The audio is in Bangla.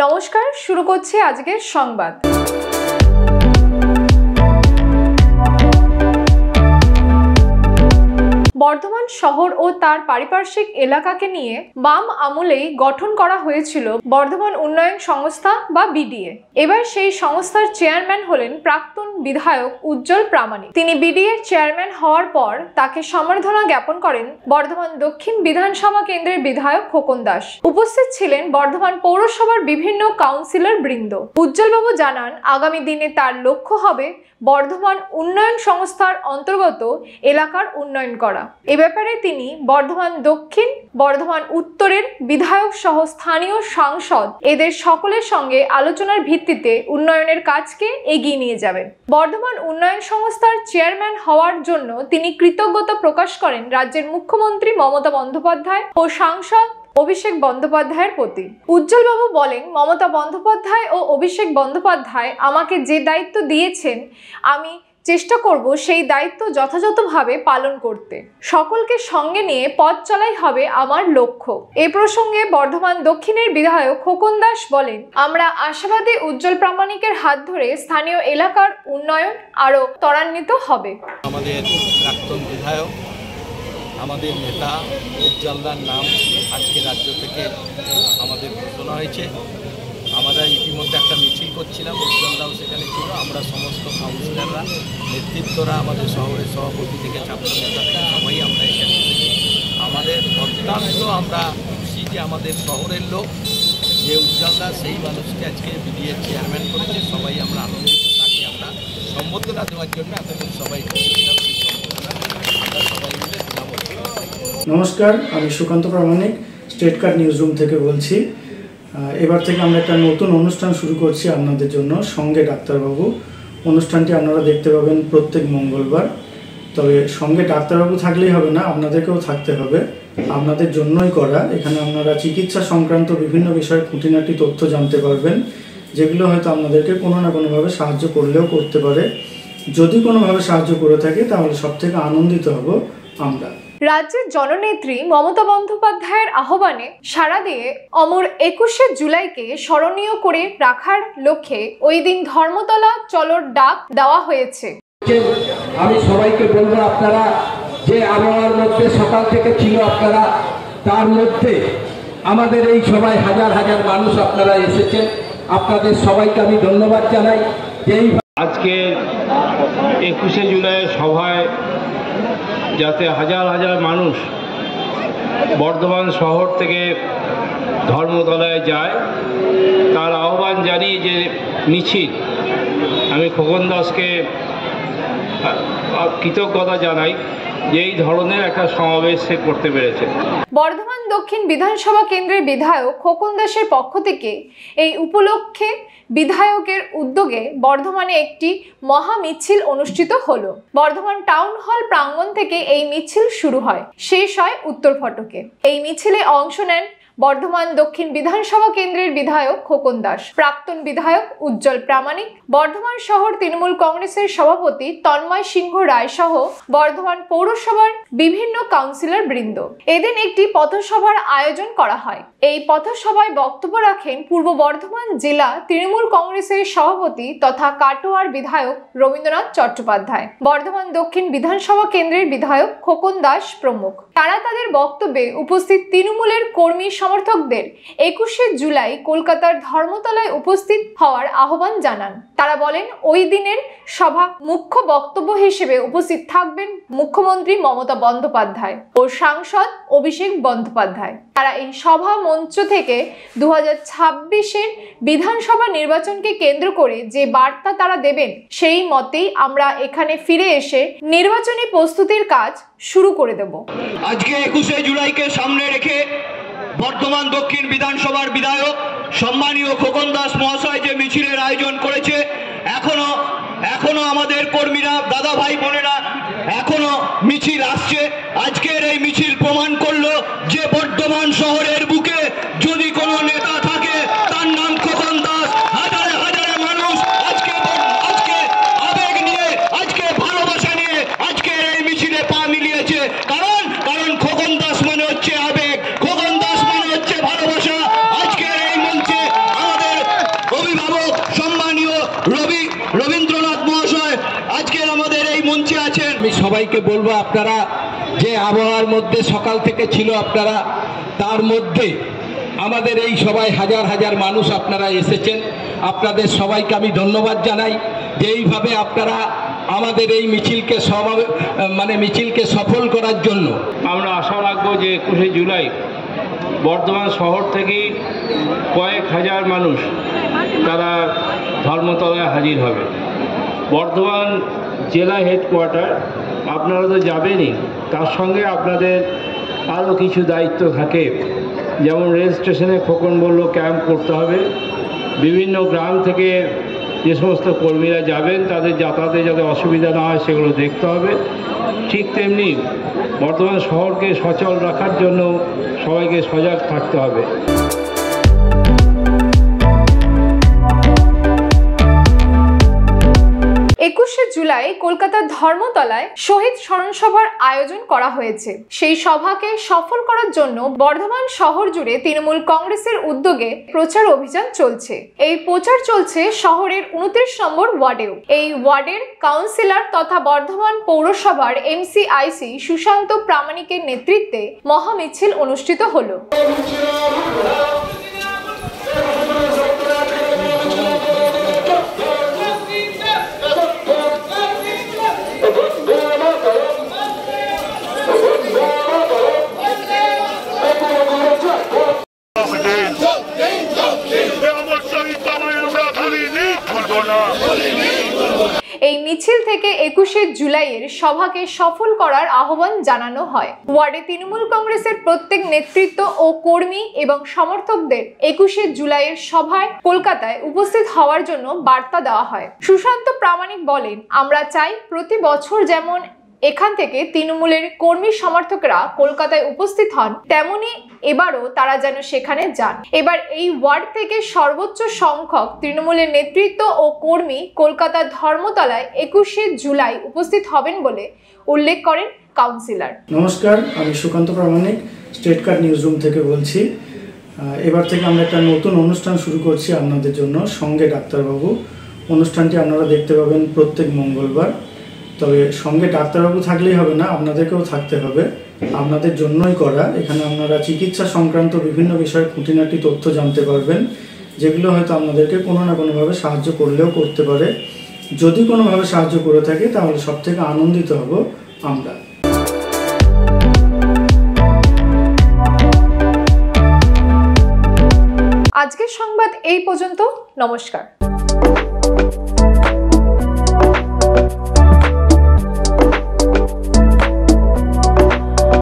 নমস্কার, শুরু করছি আজকের সংবাদ। বর্ধমান শহর ও তার পারিপার্শ্বিক এলাকাকে নিয়ে বাম আমলেই গঠন করা হয়েছিল বর্ধমান উন্নয়ন সংস্থা বা বিডিএ। এবার সেই সংস্থার চেয়ারম্যান হলেন প্রাক্তন বিধায়ক উজ্জ্বল প্রামাণিক। তিনি বিডিএর চেয়ারম্যান হওয়ার পর তাকে সম্বর্ধনা জ্ঞাপন করেন বর্ধমান দক্ষিণ বিধানসভা কেন্দ্রের বিধায়ক খোকন দাস। উপস্থিত ছিলেন বর্ধমান পৌরসভার বিভিন্ন কাউন্সিলর বৃন্দ। উজ্জ্বলবাবু জানান, আগামী দিনে তার লক্ষ্য হবে বর্ধমান উন্নয়ন সংস্থার অন্তর্গত এলাকার উন্নয়ন করা। এ ব্যাপারে তিনি বর্ধমান দক্ষিণ, বর্ধমান উত্তরের বিধায়ক সহ স্থানীয় সাংসদ এদের সকলের সঙ্গে আলোচনার ভিত্তিতে উন্নয়নের কাজকে এগিয়ে নিয়ে যাবেন। বর্ধমান উন্নয়ন সংস্থার চেয়ারম্যান হওয়ার জন্য তিনি কৃতজ্ঞতা প্রকাশ করেন রাজ্যের মুখ্যমন্ত্রী মমতা বন্দ্যোপাধ্যায় ও সাংসদ অভিষেক বন্দ্যোপাধ্যায়ের প্রতি। উজ্জ্বলবাবু বলেন, মমতা বন্দ্যোপাধ্যায় ও অভিষেক বন্দ্যোপাধ্যায় আমাকে যে দায়িত্ব দিয়েছেন, আমি চেষ্টা করব সেই দায়িত্ব যথাযথভাবে পালন করতে। সকলকে সঙ্গে নিয়ে পথ চলাই হবে আমার লক্ষ্য। এ প্রসঙ্গে বর্ধমান দক্ষিণের বিধায়ক খোকন দাস বলেন, আমরা আশাবাদী উজ্জ্বল প্রামাণিকের হাত ধরে স্থানীয় এলাকার উন্নয়ন আরো ত্বরান্বিত হবে। আমাদের প্রাক্তন বিধায়ক, আমাদের নেতা উজ্জ্বলদার নাম আজকে রাজ্য থেকে আমাদের ঘোষণা হয়েছে। আমরা ইতিমধ্যে একটা মিছিল করছিলাম, উজ্জ্বলদাও সেখানে ছিল। আমরা সমস্ত কাউন্সিলররা, নেতৃত্বরা, আমাদের শহরের সভাপতি থেকে ছাত্র নেতা থেকে সবাই আমরা এখানে এসেছি। আমাদের অত্যন্ত আমরা খুশি যে আমাদের শহরের লোক যে উজ্জ্বলদা সেই মানুষকে আজকে বিডিএর চেয়ারম্যান করেছে। সবাই আমরা আনন্দিত, তাকে আমরা সম্বর্ধনা দেওয়ার জন্য এতক্ষণ সবাই এসেছিলাম। সেই সম্বর্ধনা আমরা সবাই মিলে দিলাম। নমস্কার, আমি সুকান্ত প্রামাণিক, স্টেট কার্ড নিউজ রুম থেকে বলছি। এবার থেকে আমরা একটা নতুন অনুষ্ঠান শুরু করছি আপনাদের জন্য, সঙ্গে ডাক্তারবাবু। অনুষ্ঠানটি আপনারা দেখতে পাবেন প্রত্যেক মঙ্গলবার। তবে সঙ্গে ডাক্তারবাবু থাকলেই হবে না, আপনাদেরকেও থাকতে হবে। আপনাদের জন্যই করা। এখানে আপনারা চিকিৎসা সংক্রান্ত বিভিন্ন বিষয়ে খুঁটিনাটি তথ্য জানতে পারবেন, যেগুলো হয়তো আপনাদেরকে কোনো না কোনোভাবে সাহায্য করলেও করতে পারে। যদি কোনোভাবে সাহায্য করে থাকে তাহলে সবথেকে আনন্দিত হব আমরা। রাজ্যের জননেত্রী মমতা বন্দ্যোপাধ্যায়ের আহ্বানে সাড়া দিয়ে অমর 21শে জুলাইকে স্মরণীয় করে রাখার লক্ষ্যে ওই দিন ধর্মতলা চলোর ডাক দেওয়া হয়েছে। আমি সবাইকে বলবো, আপনারা যে আবহাওয়ার মধ্যে সকাল থেকে ছিল, আপনারা তার মধ্যে আমাদের এই সবাই হাজার হাজার মানুষ আপনারা এসেছেন। আপনাদের সবাইকে আমি ধন্যবাদ জানাই। যেই আজকে 21শে জুলাইয়ের সভায় যাতে হাজার হাজার মানুষ বর্ধমান শহর থেকে ধর্মতলায় যায়, তার আহ্বান জানিয়ে যে মিছিল, আমি খোকন দাসকে কৃতজ্ঞতা জানাই যে এই ধরনের একটা সমাবেশ সে করতে পেরেছে। বর্ধমান দক্ষিণ বিধানসভা কেন্দ্রের বিধায়ক খোকন দাসের পক্ষ থেকে এই উপলক্ষে বিধায়কের উদ্যোগে বর্ধমানে একটি মহা মিছিল অনুষ্ঠিত হলো। বর্ধমান টাউন হল প্রাঙ্গণ থেকে এই মিছিল শুরু হয়, শেষ হয় উত্তর ফটকে। এই মিছিলে অংশ নেন বর্ধমান দক্ষিণ বিধানসভা কেন্দ্রের বিধায়ক খোকন দাস, প্রাক্তন বিধায়ক উজ্জ্বল প্রামাণিক, বর্ধমান শহর তৃণমূল কংগ্রেসের সভাপতি তন্ময় সিংহ রায় সহ বর্ধমান পৌরসভার বিভিন্ন কাউন্সিলর বৃন্দ। এদিন একটি পথসভার আয়োজন করা হয়। এই পথসভায় বক্তব্য রাখেন পূর্ব বর্ধমান জেলা তৃণমূল কংগ্রেসের সভাপতি তথা কাটোয়ার বিধায়ক রবীন্দ্রনাথ চট্টোপাধ্যায়, বর্ধমান দক্ষিণ বিধানসভা কেন্দ্রের বিধায়ক খোকন দাস প্রমুখ। তারা তাদের বক্তব্যে উপস্থিত তৃণমূলের কর্মী সমর্থকদের 21শে জুলাই কলকাতার ধর্মতলায় উপস্থিত হওয়ার আহ্বান জানান। তারা বলেন, ওই দিনের সভা মুখ্য বক্তব্য হিসেবে উপস্থিত থাকবেন মুখ্যমন্ত্রী মমতা বন্দ্যোপাধ্যায় ও সাংসদ অভিষেক বন্দ্যোপাধ্যায়। তারা এই সভা মঞ্চ থেকে 2026-এর বিধানসভা নির্বাচনকে কেন্দ্র করে যে বার্তা তারা দেবেন, সেই মতেই আমরা এখানে ফিরে এসে নির্বাচনী প্রস্তুতির কাজ শুরু করে দেব। আজকে 21শে জুলাইকে সামনে রেখে বর্ধমান দক্ষিণ বিধানসভার বিধায়ক সম্মানীয় খোকন দাস মহাশয় যে মিছিলের আয়োজন করেছে, এখনো আমাদের কর্মীরা, দাদা ভাই বোনেরা এখনো মিছিল আসছে। আজকের এই মিছিল প্রমাণ করলো যে বর্ধমান শহরের বুকে যদি কোনো নেতা থাকে তার নাম খোকন দাস। হাজার হাজার মানুষ আজকে আবেগ নিয়ে, আজকে ভালোবাসা নিয়ে আজকের এই মিছিলে পা মিলিয়েছে। সবাইকে বলবো আপনারা যে আবহাওয়ার মধ্যে সকাল থেকে ছিল আপনারা, তার মধ্যে আমাদের এই সবাই হাজার হাজার মানুষ আপনারা এসেছেন। আপনাদের সবাইকে আমি ধন্যবাদ জানাই যে এইভাবে আপনারা আমাদের এই মিছিলকে সফল করার জন্য। আমরা আশা রাখবো যে 21শে জুলাই বর্ধমান শহর থেকে কয়েক হাজার মানুষ তারা ধর্মতলায় হাজির হবে। বর্ধমান জেলা হেডকোয়ার্টার আপনারা তো যাবেনই, তার সঙ্গে আপনাদের আরও কিছু দায়িত্ব থাকে, যেমন রেল স্টেশনে খোকন বলল ক্যাম্প করতে হবে, বিভিন্ন গ্রাম থেকে যে সমস্ত কর্মীরা যাবেন তাদের যাতায়াতে যাতে অসুবিধা না হয় সেগুলো দেখতে হবে। ঠিক তেমনি বর্ধমান শহরকে সচল রাখার জন্য সবাইকে সজাগ থাকতে হবে। 21শে জুলাই কলকাতার ধর্মতলায় শহীদ স্মরণ সভার আয়োজন করা হয়েছে। সেই সভাকে সফল করার জন্য বর্ধমান শহর জুড়ে তৃণমূল কংগ্রেসের উদ্যোগে প্রচার অভিযান চলছে। এই প্রচার চলছে শহরের 29 নম্বর ওয়ার্ডেও। এই ওয়ার্ডের কাউন্সিলর তথা বর্ধমান পৌরসভার MCIC সুশান্ত প্রামাণিকের নেতৃত্বে মহামিছিল অনুষ্ঠিত হলো। এই মিছিল থেকে 21শে জুলাইয়ের সভাকে সফল করার আহ্বান জানানো হয়। ওয়ার্ডে তৃণমূল কংগ্রেসের প্রত্যেক নেতৃত্ব ও কর্মী এবং সমর্থকদের 21শে জুলাইয়ের সভায় কলকাতায় উপস্থিত হওয়ার জন্য বার্তা দেওয়া হয়। সুশান্ত প্রামাণিক বলেন, আমরা চাই প্রতি বছর যেমন এখান থেকে তৃণমূলের কর্মী সমর্থকরা কলকাতায় উপস্থিত হন, তেমনি এবারও তারা যেন সেখানে যান। এবার এই ওয়ার্ড থেকে সর্বোচ্চ সংখ্যক তৃণমূলের নেতৃত্ব ও কর্মী কলকাতার ধর্মতলায় 21শে জুলাই উপস্থিত হবেন বলে উল্লেখ করেন কাউন্সিলর। নমস্কার, আমি সুকান্ত প্রামাণিক, স্টেট কার্ড নিউজ রুম থেকে বলছি। এবার থেকে আমরা একটা নতুন অনুষ্ঠান শুরু করছি আপনাদের জন্য, সঙ্গে ডাক্তারবাবু। অনুষ্ঠানটি আপনারা দেখতে পাবেন প্রত্যেক মঙ্গলবার। তবে সঙ্গে ডাক্তারবাবু থাকলেই হবে না, আপনাদেরকেও থাকতে হবে। আপনাদের জন্যই করা। এখানে আপনারা চিকিৎসা সংক্রান্ত বিভিন্ন বিষয়ে খুঁটিনাটি তথ্য জানতে পারবেন, যেগুলো হয়তো আপনাদেরকে কোনো না কোনোভাবে সাহায্য করলেও করতে পারে। যদি কোনোভাবে সাহায্য করে থাকে তাহলে সব থেকে আনন্দিত হব আমরা। আজকের সংবাদ এই পর্যন্ত। নমস্কার।